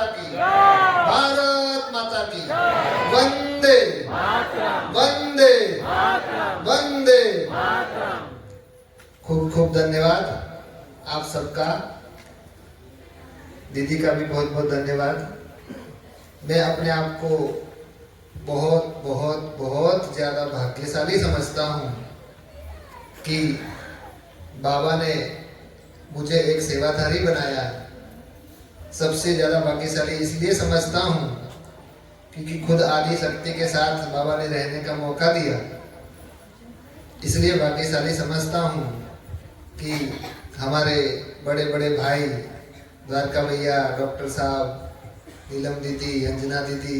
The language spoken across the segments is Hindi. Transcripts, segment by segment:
की, भारत माता की, वंदे वंदे वंदे। खूब खूब धन्यवाद आप सबका, दीदी का भी बहुत बहुत धन्यवाद। मैं अपने आप को बहुत बहुत बहुत ज्यादा भाग्यशाली समझता हूँ कि बाबा ने मुझे एक सेवाधारी बनाया। सबसे ज्यादा भाग्यशाली इसलिए समझता हूँ क्योंकि खुद आदि शक्ति के साथ बाबा ने रहने का मौका दिया। इसलिए भाग्यशाली समझता हूँ कि हमारे बड़े बड़े भाई द्वारका भैया, डॉक्टर साहब, नीलम दीदी, अंजना दीदी,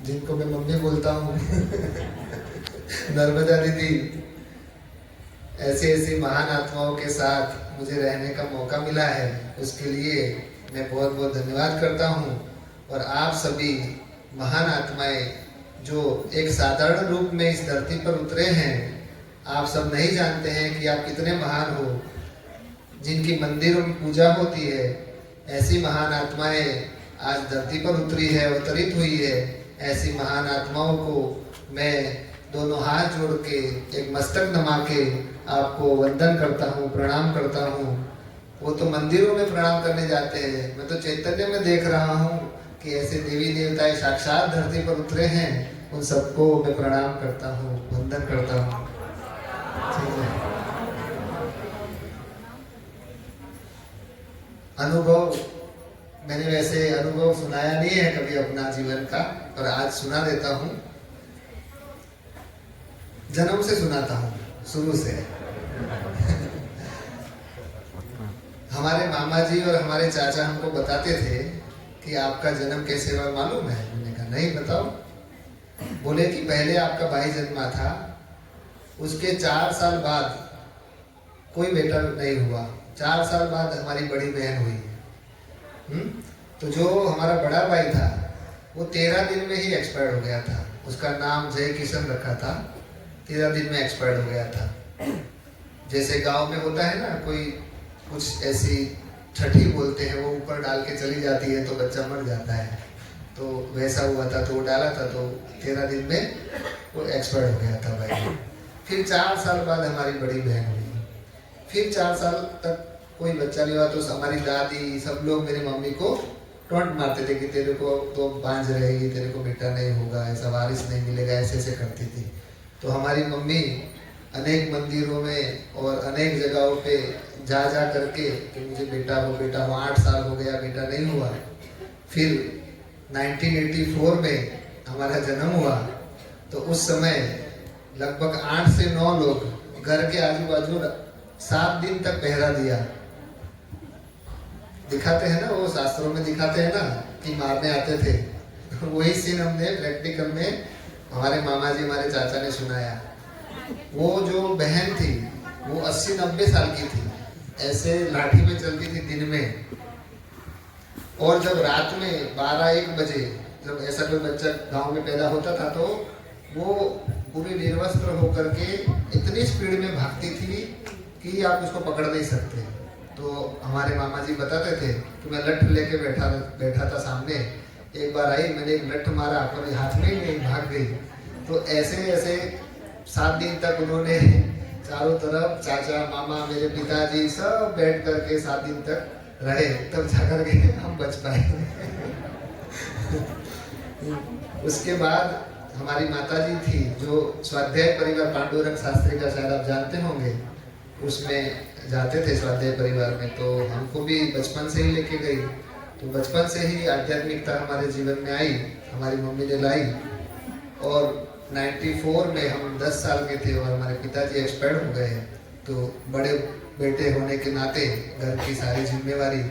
जिनको मैं मम्मी बोलता हूँ नर्मदा दीदी, ऐसे ऐसी महान आत्माओं के साथ मुझे रहने का मौका मिला है, उसके लिए मैं बहुत बहुत धन्यवाद करता हूँ। और आप सभी महान आत्माएं जो एक साधारण रूप में इस धरती पर उतरे हैं, आप सब नहीं जानते हैं कि आप कितने महान हो। जिनकी मंदिरों में पूजा होती है, ऐसी महान आत्माएं आज धरती पर उतरी है, अवतरित हुई है। ऐसी महान आत्माओं को मैं दोनों हाथ जोड़ के, एक मस्तक नमा के आपको वंदन करता हूँ, प्रणाम करता हूँ। वो तो मंदिरों में प्रणाम करने जाते हैं, मैं तो चैतन्य में देख रहा हूँ कि ऐसे देवी देवताएं साक्षात धरती पर उतरे हैं। उन सबको मैं प्रणाम करता हूँ, वंदन करता हूँ। ठीक है। अनुभव मैंने वैसे अनुभव सुनाया नहीं है कभी अपना जीवन का, पर आज सुना देता हूँ। जन्म से सुनाता हूँ, शुरू से। हमारे मामा जी और हमारे चाचा हमको बताते थे कि आपका जन्म कैसे हुआ मालूम है? मैंने कहा नहीं, बताओ। बोले कि पहले आपका भाई जन्मा था, उसके 4 साल बाद कोई बेटा नहीं हुआ, 4 साल बाद हमारी बड़ी बहन हुई। तो जो हमारा बड़ा भाई था वो 13 दिन में ही एक्सपायर हो गया था। उसका नाम जय किशन रखा था, 13 दिन में एक्सपायर हो गया था। जैसे गांव में होता है ना, कोई कुछ ऐसी छठी बोलते हैं, वो ऊपर डाल के चली जाती है तो बच्चा मर जाता है, तो वैसा हुआ था। तो वो डाला था तो 13 दिन में वो एक्सपायर हो गया था भाई। फिर 4 साल बाद हमारी बड़ी बहन हुई। फिर 4 साल तक कोई बच्चा नहीं हुआ, तो हमारी दादी सब लोग मेरी मम्मी को टोंट मारते थे कि तेरे को तो बांझ रहेगी, तेरे को बेटा नहीं होगा, ऐसा वारिस नहीं मिलेगा, ऐसे ऐसे करती थी। तो हमारी मम्मी अनेक मंदिरों में और अनेक जगहों पे जा जा करके कि मुझे बेटा हो, बेटा हो। 8 साल हो गया, बेटा नहीं हुआ। फिर 1984 में हमारा जन्म हुआ, तो उस समय लगभग 8 से 9 लोग घर के आजू बाजू 7 दिन तक पहरा दिया। दिखाते हैं ना, वो शास्त्रों में दिखाते हैं ना कि मारने आते थे। वही सीन हमने प्रैक्टिकल में हमारे मामा जी, हमारे चाचा ने सुनाया। वो जो बहन थी वो 80-90 साल की थी, ऐसे लाठी में चलती थी दिन में। और जब रात में 12-1 बजे जब ऐसा कोई बच्चा गांव में पैदा होता था, तो वो पूरी निर्वस्त्र होकर के इतनी स्पीड में भागती थी कि आप उसको पकड़ नहीं सकते। तो हमारे मामा जी बताते थे कि मैं लठ लेके बैठा था सामने, एक बार आई, मैंने एक लठ मारा, कभी हाथ में ही नहीं, भाग गई। तो ऐसे ऐसे 7 दिन तक उन्होंने चारों तरफ चाचा, मामा, मेरे पिताजी सब बैठ करके 7 दिन तक रहे, तब जाकर के हम बच पाए। उसके बाद हमारी माताजी थी जो स्वाध्याय परिवार पांडुरंग शास्त्री का शायद आप जानते होंगे, उसमें जाते थे स्वाध्याय परिवार में। तो हमको भी बचपन से ही लेके गई, तो बचपन से ही आध्यात्मिकता हमारे जीवन में आई, हमारी मम्मी ने लाई। और 94 में हम 10 साल के थे और हमारे पिताजी एक्सपायर हो गए। तो बड़े बेटे होने के नाते घर की सारी जिम्मेवारी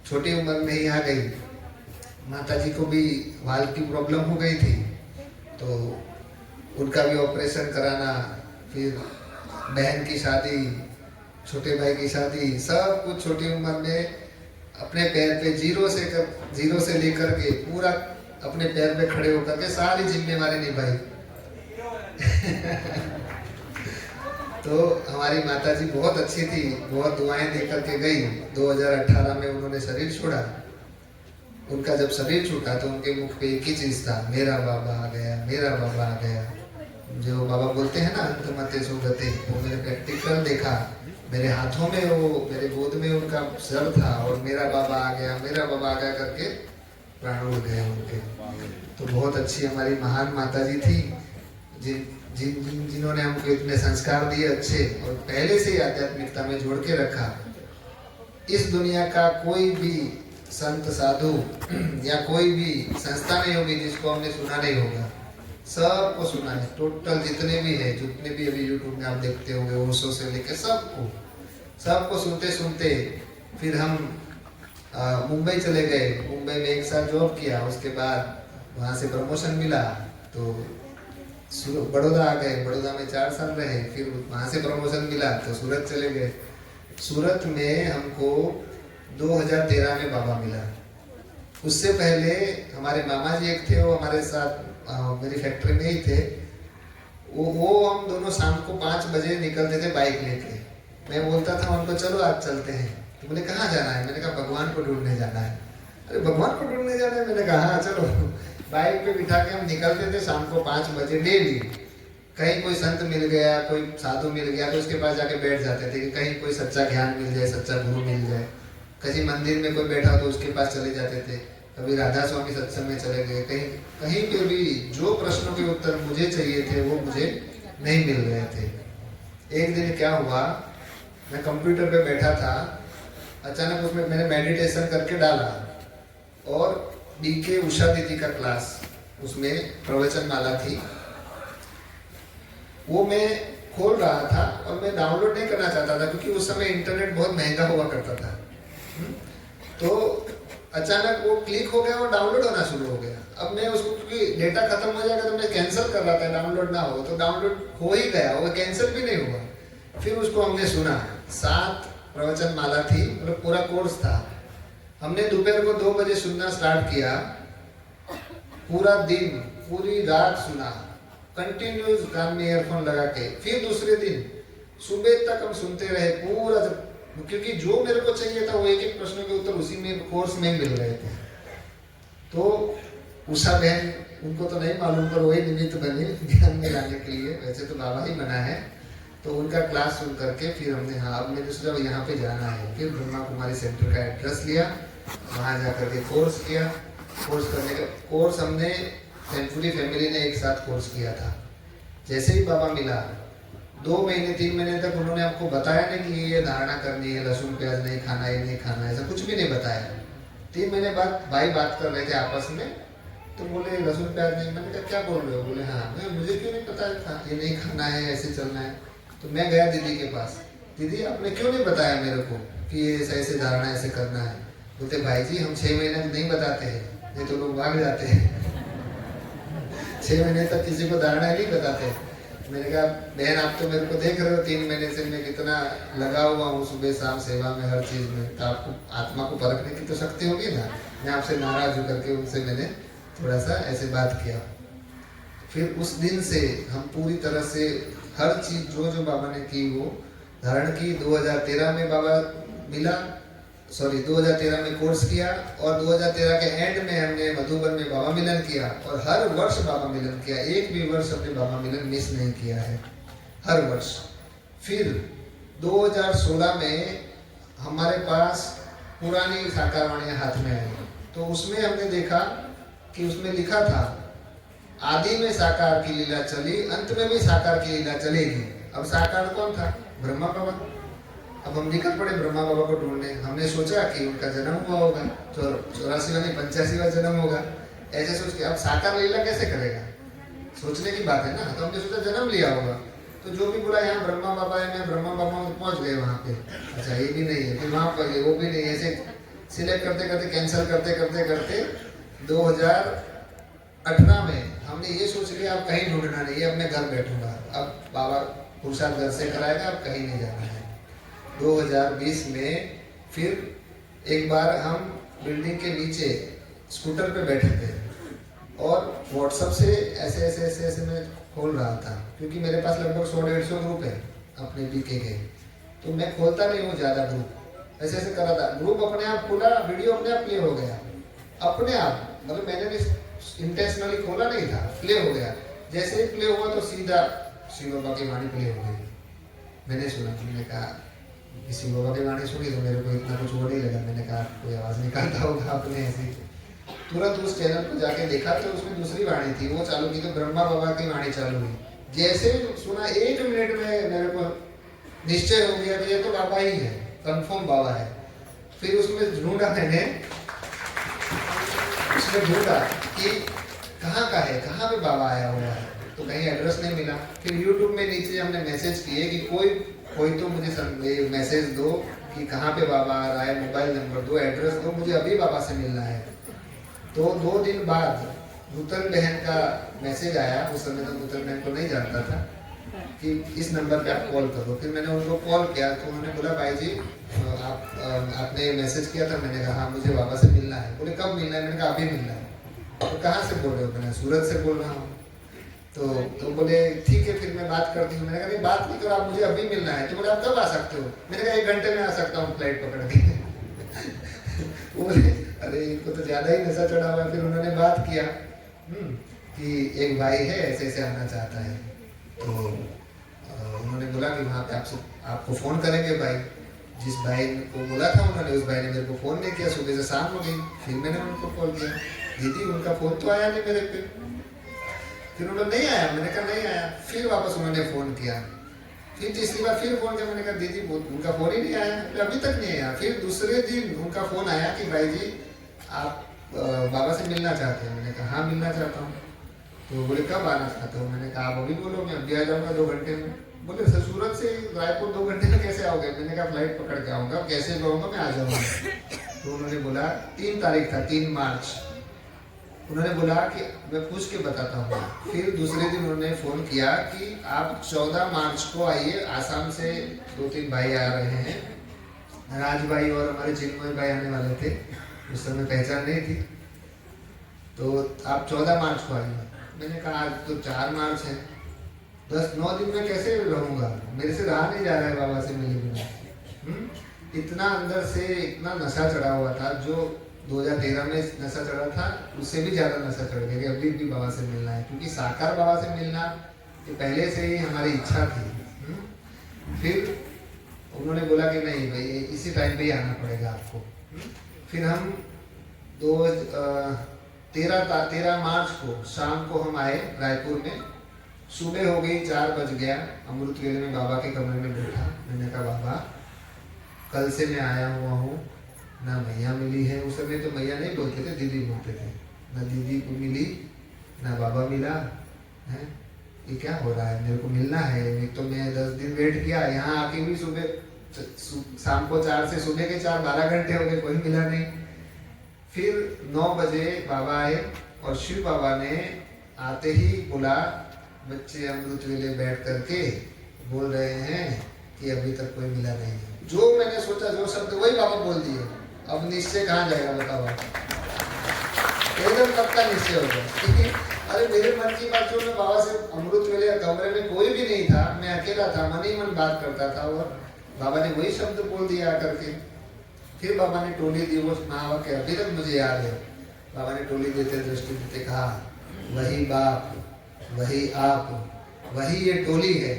छोटी उम्र में ही आ गई। माताजी को भी वाल की प्रॉब्लम हो गई थी, तो उनका भी ऑपरेशन कराना, फिर बहन की शादी, छोटे भाई की शादी, सब कुछ छोटी उम्र में अपने पैर पे जीरो से लेकर के पूरा अपने पैर पे खड़े होकर के सारी जिम्मेवारी निभाई। तो हमारी माता जी बहुत अच्छी थी, बहुत दुआएं दे करके गई। 2018 में उन्होंने शरीर छोड़ा। उनका जब शरीर छूटा तो उनके मुख पे एक ही चीज था, मेरा बाबा आ गया, मेरा बाबा आ गया। जो बाबा बोलते हैं ना, अंतमते सुगते, वो मैंने प्रैक्टिकल देखा। मेरे हाथों में वो, मेरे गोद में उनका सर था और मेरा बाबा आ गया, मेरा बाबा आ गया करके प्राण उड़ गए उनके। तो बहुत अच्छी हमारी महान माता जी थी, जिन्होंने हमको इतने संस्कार दिए अच्छे, और पहले से ही आध्यात्मिकता में जोड़ के रखा। इस दुनिया का कोई भी संत साधु या कोई भी संस्था नहीं होगी जिसको हमने सुना नहीं होगा। सबको सुना है, टोटल जितने भी है, जितने भी अभी यूट्यूब में आप देखते होंगे, ओशो से लेकर सबको सुनते सुनते फिर हम मुंबई चले गए। मुंबई में एक साल जॉब किया, उसके बाद वहाँ से प्रमोशन मिला तो बड़ौदा आ गए। बड़ौदा में 4 साल रहे, फिर वहाँ से प्रमोशन मिला तो सूरत चले गए। सूरत में हमको 2013 में बाबा मिला। उससे पहले हमारे मामा जी एक थे, वो हमारे साथ मेरी फैक्ट्री में ही थे। वो हम दोनों शाम को 5 बजे निकलते थे बाइक लेके। मैं बोलता था उनको, चलो आज चलते हैं। तो बोले कहाँ जाना है? मैंने कहा भगवान को ढूंढने जाना है। अरे भगवान को ढूंढने जाना है? मैंने कहा हाँ चलो। बाइक पे बिठा के हम निकलते थे शाम को 5 बजे डेली। कहीं कोई संत मिल गया, कोई साधु मिल गया तो उसके पास जाके बैठ जाते थे कि कहीं कोई सच्चा ज्ञान मिल जाए, सच्चा गुरु मिल जाए। कहीं मंदिर में कोई बैठा हो तो उसके पास चले जाते थे। कभी राधा स्वामी सत्संग में चले गए। कहीं पे भी जो प्रश्नों के उत्तर मुझे चाहिए थे वो मुझे नहीं मिल रहे थे। एक दिन क्या हुआ, मैं कंप्यूटर पे बैठा था, अचानक उसमें मैंने मेडिटेशन करके डाला और डीके उषा दीदी का क्लास, उसमें प्रवचन माला थी, वो मैं खोल रहा था और मैं डाउनलोड नहीं करना चाहता था क्योंकि उस समय इंटरनेट बहुत महंगा हुआ करता था। तो अचानक वो क्लिक हो गया और डाउनलोड होना शुरू हो गया। अब मैं उसको, क्योंकि डेटा खत्म हो जाएगा तो मैं कैंसिल कर रहा था, डाउनलोड ना हो तो डाउनलोड हो ही गया, वो कैंसिल भी नहीं हुआ। फिर उसको हमने सुना, 7 प्रवचन माला थी, मतलब पूरा कोर्स था। हमने दोपहर को 2 बजे सुनना स्टार्ट किया, पूरा दिन पूरी रात सुना, कंटिन्यूस कान में ईयरफोन लगा के। फिर दूसरे दिन सुबह तक हम सुनते रहे पूरा, क्योंकि जो मेरे को चाहिए था वो एक एक प्रश्नों के उत्तर उसी में कोर्स में मिल रहे थे। तो उषा बहन, उनको तो नहीं मालूम पर वही निमित्त बनी ज्ञान में लाने के लिए, वैसे तो बाबा ही बना है। तो उनका क्लास सुन करके फिर हमने, हाँ अब मैंने सोचा यहाँ पे जाना है। फिर ब्रह्मा कुमारी सेंटर का एड्रेस लिया, वहाँ जा करके कोर्स किया। कोर्स हमने पूरी फैमिली ने एक साथ कोर्स किया था। जैसे ही बाबा मिला 2 महीने 3 महीने तक उन्होंने आपको बताया नहीं कि ये धारणा करनी है, लहसुन प्याज नहीं खाना, ये नहीं खाना, ऐसा कुछ भी नहीं बताया। 3 महीने बाद भाई बात कर रहे थे आपस में, तो बोले लहसुन प्याज नहीं। मैंने कहा क्या बोल रहे हो? बोले हाँ। मैं, मुझे क्यों नहीं पता था ये नहीं खाना है, ऐसे चलना है। तो मैं गया दीदी के पास, दीदी आपने क्यों नहीं बताया मेरे को कि ये ऐसे ऐसे धारणा ऐसे करना है? बोलते भाई जी हम 6 महीने नहीं बताते हैं, नहीं तो लोग भाग जाते हैं। 6 महीने तक किसी को धारणा नहीं बताते। मैंने कहा बहन आप तो मेरे को देख रहे हो 3 महीने से मैं कितना लगा हुआ हूँ सुबह शाम सेवा में, हर चीज में, तो आपको आत्मा को परखने की तो शक्ति होगी ना। मैं आपसे नाराज होकर के उनसे मैंने थोड़ा सा ऐसे बात किया। फिर उस दिन से हम पूरी तरह से हर चीज जो बाबा ने की वो धारण की। 2013 में बाबा मिला, 2013 में कोर्स किया और 2013 के एंड में हमने मधुबन में बाबा मिलन किया और हर वर्ष बाबा मिलन किया। एक भी वर्ष हमने बाबा मिलन मिस नहीं किया है, हर वर्ष। फिर 2016 में हमारे पास पुरानी साकारवाणियाँ हाथ में आई, तो उसमें हमने देखा कि उसमें लिखा था आदि में साकार की लीला चली, अंत में भी साकार की लीला चलेगी। अब साकार कौन था? ब्रह्मा बाबा। अब हम निकल पड़े ब्रह्मा बाबा को ढूंढने। हमने सोचा कि उनका जन्म हुआ होगा, 84वां नहीं 85वां जन्म होगा, ऐसे सोच के। अब साकार लीला कैसे करेगा, सोचने की बात है ना। तो हमने सोचा जन्म लिया होगा। तो जो भी बोला यहाँ ब्रह्मा बाबा है, मैं ब्रह्मा बाबा पहुंच गए वहाँ पे। अच्छा ये भी नहीं है, फिर वहाँ पर वो भी नहीं, ऐसे सिलेक्ट करते करते कैंसिल करते करते करते 2018 में हमने ये सोच लिया अब कहीं ढूंढना नहीं है, अब मैं घर बैठूंगा। अब बाबा पुरुषार्थ घर से कराएगा, अब कहीं नहीं जाना है। 2020 में फिर एक बार हम बिल्डिंग के नीचे स्कूटर पे बैठे थे और व्हाट्सएप से ऐसे मैं खोल रहा था, क्योंकि मेरे पास लगभग 100-150 ग्रुप है अपने बीके के। तो मैं खोलता नहीं हूँ ज़्यादा ग्रुप, ऐसे ऐसे करा था, ग्रुप अपने आप खुला, वीडियो अपने आप प्ले हो गया, अपने आप, मतलब मैंने भी इंटेंशनली खोला नहीं था, प्ले हो गया। जैसे ही प्ले हुआ तो सीधा शिव बाबा की वाणी प्ले हो गई। मैंने सुना, मैंने कहा शिव बाबा की वाणी सुनी तो मेरे को इतना कुछ वो नहीं लगा, मैंने कहा कोई आवाज़ निकालता होगा अपने ऐसे। तुरंत उस चैनल पर जाके देखा तो उसमें दूसरी वाणी थी, वो चालू की तो ब्रह्मा बाबा की वाणी चालू हुई। जैसे सुना 1 मिनट में मेरे को निश्चय हो गया कि ये तो बाबा ही है, कंफर्म बाबा है। फिर उसमें ढूंढा मैंने, उसमें ढूंढा कि कहाँ का है, कहाँ पे बाबा आया हुआ है, तो कहीं एड्रेस नहीं मिला। फिर यूट्यूब में नीचे हमने मैसेज किए कि कोई तो मुझे मैसेज दो कि कहाँ पे बाबा आ रहा है, मोबाइल नंबर दो, एड्रेस दो, मुझे अभी बाबा से मिलना है। तो 2 दिन बाद नूतन बहन का मैसेज आया, उस समय तो नूतन बहन को नहीं जानता था, कि इस नंबर पे आप कॉल करो। फिर मैंने उनको कॉल किया तो उन्होंने बोला भाई जी आपने मैसेज किया था। मैंने कहा हाँ मुझे बाबा से मिलना है। बोले कब मिलना है? मैंने कहा अभी मिलना है। तो कहाँ से बोल रहे हो? मैंने सूरत से बोल रहा हूँ। तो बोले ठीक है फिर मैं बात करती हूँ। मैंने कहा नहीं बात नहीं करो, आप मुझे अभी मिलना है। तो बोले आप कब आ सकते हो? मैंने कहा 1 घंटे में आ सकता हूँ फ्लाइट पकड़ के। बोले अरे इनको तो ज्यादा ही नशा चढ़ा हुआ है। फिर उन्होंने बात किया कि एक भाई है ऐसे ऐसे आना चाहता है। तो उन्होंने बोला कि वहाँ पे आपको फ़ोन करेंगे भाई। जिस भाई को बोला था उन्होंने, उस भाई ने मेरे को फ़ोन नहीं किया। सुबह से शाम हो गई, फिर मैंने उनको कॉल किया, दीदी उनका फ़ोन तो आया नहीं मेरे पे। फिर उन्होंने नहीं आया, मैंने कहा नहीं आया। फिर वापस उन्होंने फ़ोन किया, फिर तीसरी बार फिर फ़ोन किया। मैंने कहा दीदी उनका फ़ोन ही नहीं आया, अभी तक नहीं आया। फिर दूसरे दिन उनका फ़ोन आया कि भाई जी आप बाबा से मिलना चाहते हैं? मैंने कहा हाँ मिलना चाहता हूँ। तो बोले कब आना चाहते हो? मैंने कहा आप अभी बोलो, मैं अभी आ जाऊँगा 2 घंटे में। बोले सर सूरत से रायपुर 2 घंटे में कैसे आओगे? मैंने कहा फ्लाइट पकड़ के आऊँगा, कैसे कहूँगा मैं आ जाऊँगा। तो उन्होंने बोला 3 तारीख था, 3 मार्च। उन्होंने बोला कि मैं पूछ के बताता हूँ। फिर दूसरे दिन उन्होंने फ़ोन किया कि आप 14 मार्च को आइए, आसाम से 2-3 भाई आ रहे हैं, राज भाई और हमारे चिन्मय भाई आने वाले थे। उस समय पहचान नहीं थी, तो आप 14 मार्च को आइए। मैंने कहा आज तो 4 मार्च है, 10-9 दिन में कैसे रहूँगा? मेरे से रहा नहीं जा रहा है बाबा से मिले बिना। इतना अंदर से इतना नशा चढ़ा हुआ था, जो 2013 में नशा चढ़ा था उससे भी ज़्यादा नशा चढ़ गया कि अभी भी बाबा से मिलना है। क्योंकि साकार बाबा से मिलना ये पहले से ही हमारी इच्छा थी। फिर उन्होंने बोला कि नहीं भाई इसी टाइम पे ही आना पड़ेगा आपको। फिर हम 13 मार्च को शाम को हम आए रायपुर में। सुबह हो गई, 4 बज गया। अमृत वेले में बाबा के कमरे में बैठा। मैंने कहा बाबा कल से मैं आया हुआ हूँ, ना मैया मिली है। उस समय तो मैया नहीं बोलते थे, दीदी बोलते थे। ना दीदी को मिली, ना बाबा मिला है। ये क्या हो रहा है? मेरे को मिलना है। एक तो मैं 10 दिन वेट किया, यहाँ आके भी सुबह शाम को 4 से सुबह के 4 12 घंटे हो गए, कोई मिला नहीं। फिर 9 बजे बाबा आए और शिव बाबा ने आते ही बोला बच्चे अमृत वेले बैठ करके बोल रहे हैं कि अभी तक कोई मिला नहीं है। जो मैंने सोचा, जो शब्द वही बाबा बोल दिए। अब निश्चय कहाँ जाएगा बताओ आप? एकदम पक्का निश्चय हो गया। अरे मेरे मन की बात जो, मैं बाबा से अमृत वेले कमरे में कोई भी नहीं था, मैं अकेला था, मन ही मन बात करता था और बाबा ने वही शब्द बोल दिया आकर के। फिर बाबा ने टोली दी, वो महावाक्य अभी तक मुझे याद है। बाबा ने टोली देते दृष्टि देते कहा वही बाप, वही आप, वही ये टोली है।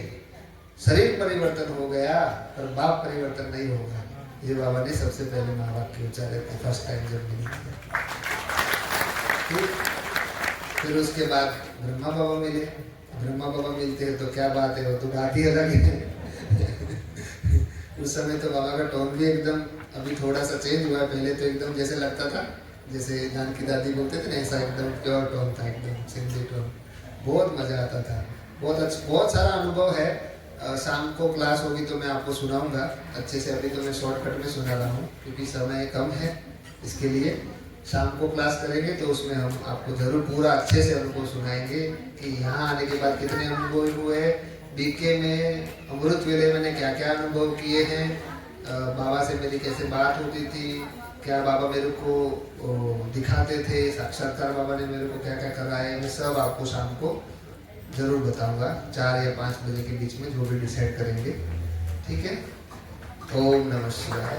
शरीर परिवर्तन हो गया पर बाप परिवर्तन नहीं होगा। ये बाबा ने सबसे पहले महावाक्य उच्चारे थे फर्स्ट टाइम जब मिले। फिर उसके बाद ब्रह्मा बाबा मिले। ब्रह्मा बाबा मिलते हैं तो क्या बात है, वो तो बात ही अलग है। उस समय तो बाबा का टोन भी एकदम अभी थोड़ा सा चेंज हुआ है। पहले तो एकदम जैसे लगता था जैसे जानकी दादी बोलते थे ना, ऐसा एकदम प्योर टोन था, एकदम सिंधी टोन। बहुत मजा आता था, बहुत अच्छा, बहुत सारा अनुभव है। शाम को क्लास होगी तो मैं आपको सुनाऊंगा अच्छे से। अभी तो मैं शॉर्टकट में सुना रहा हूँ क्योंकि समय कम है। इसके लिए शाम को क्लास करेंगे तो उसमें हम आपको जरूर पूरा अच्छे से अनुभव सुनाएंगे कि यहाँ आने के बाद कितने अनुभव हुए, बीके में अमृत वेले मैंने क्या क्या अनुभव किए हैं, बाबा से मेरी कैसे बात होती थी, क्या बाबा मेरे को दिखाते थे, साक्षात्कार बाबा ने मेरे को क्या क्या कराया, मैं सब आपको शाम को जरूर बताऊंगा 4 या 5 बजे के बीच में, जो भी डिसाइड करेंगे। ठीक है, ओम नमः शिवाय।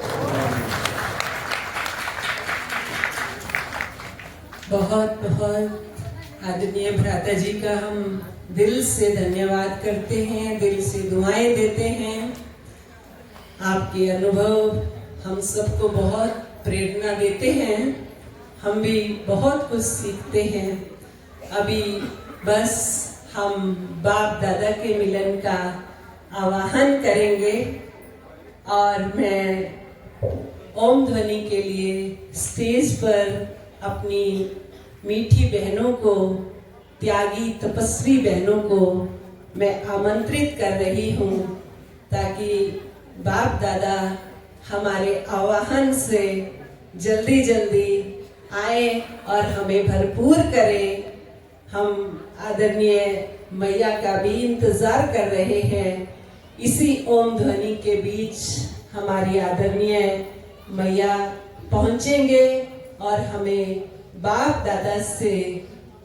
बहुत बहुत आदरणीय भ्राता जी का हम दिल से धन्यवाद करते हैं, दिल से दुआएं देते हैं। आपके अनुभव हम सबको बहुत प्रेरणा देते हैं, हम भी बहुत कुछ सीखते हैं। अभी बस हम बाप दादा के मिलन का आवाहन करेंगे और मैं ओम ध्वनि के लिए स्टेज पर अपनी मीठी बहनों को, त्यागी तपस्वी बहनों को मैं आमंत्रित कर रही हूँ, ताकि बाप दादा हमारे आवाहन से जल्दी जल्दी आए और हमें भरपूर करें। हम आदरणीय मैया का भी इंतजार कर रहे हैं। इसी ओम ध्वनि के बीच हमारी आदरणीय मैया पहुंचेंगे और हमें बाप दादा से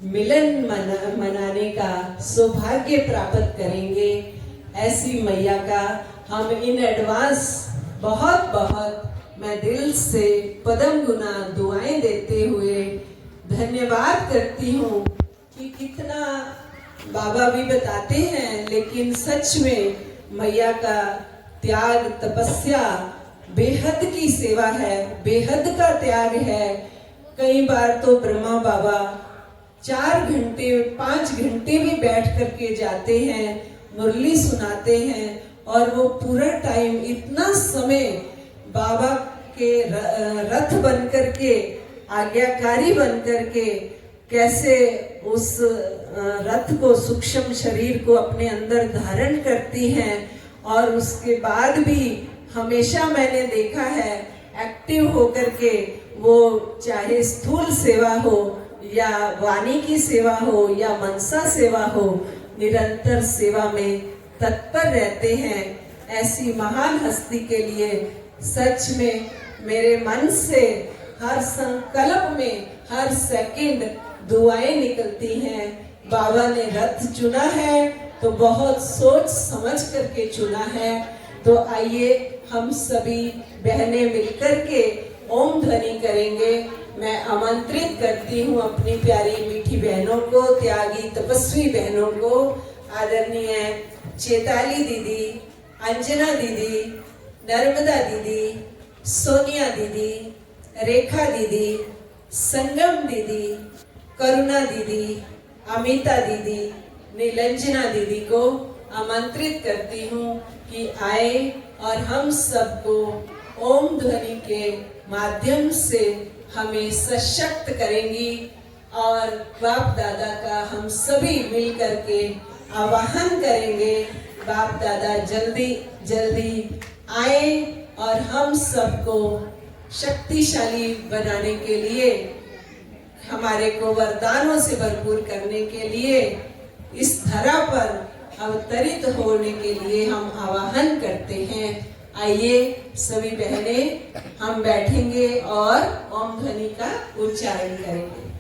मिलन मनाने का सौभाग्य प्राप्त करेंगे। ऐसी मैया का हम इन एडवांस बहुत बहुत मैं दिल से पदम गुना दुआएं देते हुए धन्यवाद करती हूँ कि कितना बाबा भी बताते हैं, लेकिन सच में मैया का त्याग तपस्या बेहद की सेवा है, बेहद का त्याग है। कई बार तो ब्रह्मा बाबा 4 घंटे 5 घंटे भी बैठ करके जाते हैं, मुरली सुनाते हैं, और वो पूरा टाइम इतना समय बाबा के रथ बन करके, आज्ञाकारी बन करके कैसे उस रथ को, सूक्ष्म शरीर को अपने अंदर धारण करती हैं। और उसके बाद भी हमेशा मैंने देखा है एक्टिव होकर के वो, चाहे स्थूल सेवा हो या वाणी की सेवा हो या मनसा सेवा हो, निरंतर सेवा में तत्पर रहते हैं। ऐसी महान हस्ती के लिए सच में मेरे मन से हर संकल्प में हर सेकंड दुआएं निकलती हैं। बाबा ने रथ चुना है तो बहुत सोच समझ करके चुना है। तो आइए हम सभी बहनें मिलकर के ओम ध्वनि करेंगे। मैं आमंत्रित करती हूँ अपनी प्यारी मीठी बहनों को, त्यागी तपस्वी बहनों को, आदरणीय चेताली दीदी, अंजना दीदी, नर्मदा दीदी, सोनिया दीदी, रेखा दीदी, संगम दीदी, करुणा दीदी, अमिता दीदी, नीलंजना दीदी को आमंत्रित करती हूँ कि आए और हम सबको ओम ध्वनि के माध्यम से हमें सशक्त करेंगी। और बाप दादा का हम सभी मिल करके आवाहन करेंगे, बाप दादा जल्दी जल्दी आए और हम सबको शक्तिशाली बनाने के लिए, हमारे को वरदानों से भरपूर करने के लिए, इस धरा पर अवतरित होने के लिए हम आवाहन करते हैं। आइए सभी बहनें हम बैठेंगे और ओम ध्वनि का उच्चारण करेंगे।